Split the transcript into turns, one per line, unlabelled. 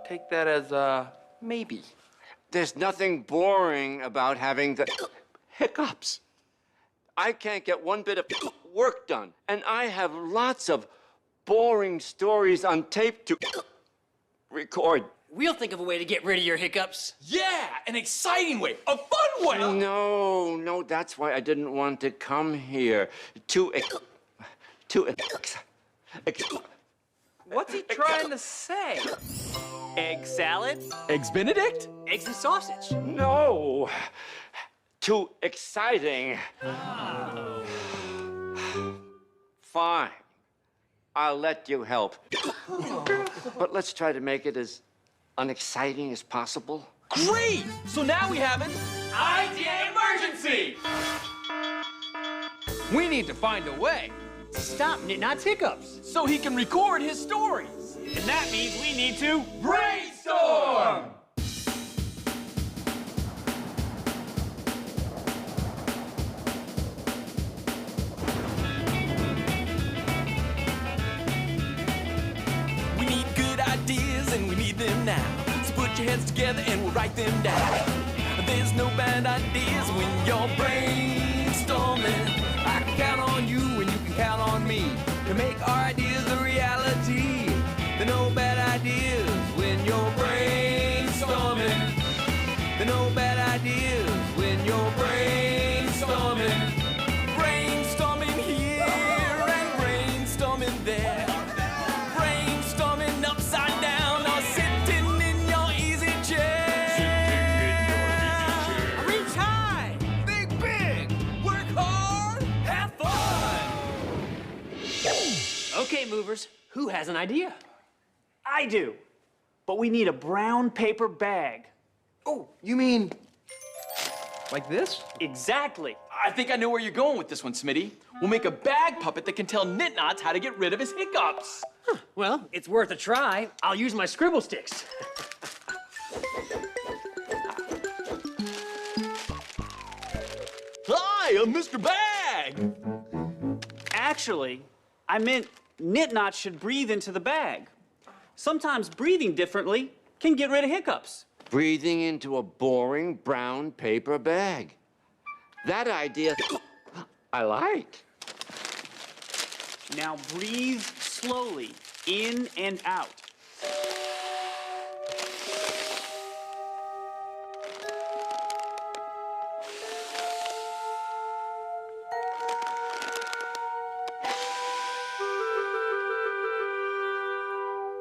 I'll take that as a maybe.
There's nothing boring about having the hiccups. I can't get one bit of work done, and I have lots of boring stories on tape to record.
We'll think of a way to get rid of your hiccups.
Yeah, an exciting way, a fun way.
No, that's why I didn't want to come here.
What's he trying to say?
Egg salad,
Eggs Benedict?
eggs and sausage.
No, too exciting. Fine, I'll let you help. But let's try to make it as unexciting as possible.
Great! So now we have an idea emergency!
We need to find a way.
Stop Knit-Knot's hiccups.
So he can record his stories.
And that means we need to
Brainstorm! We need good ideas and we need them now. So put your heads together and we'll write them down. There's no bad ideas when you're brainstorming. I can count on you and you can count on me to make our ideas a reality. There are no bad ideas when you're brainstorming. There are no bad ideas when you're brainstorming. Brainstorming here and brainstorming there. Brainstorming upside down or sitting in your easy chair. Reach high, think big, work hard, have fun.
Okay, movers, who has an idea?
I do. But we need a brown paper bag.
Oh, you mean like this?
Exactly.
I think I know where you're going with this one, Smitty. We'll make a bag puppet that can tell Knit-Knots how to get rid of his hiccups.
Well, it's worth a try. I'll use my scribble sticks.
Hi, I'm Mr. Bag.
Actually, I meant Knit-Knot should breathe into the bag. Sometimes breathing differently can get rid of hiccups.
Breathing into a boring brown paper bag. That idea I like.
Now breathe slowly, in and out.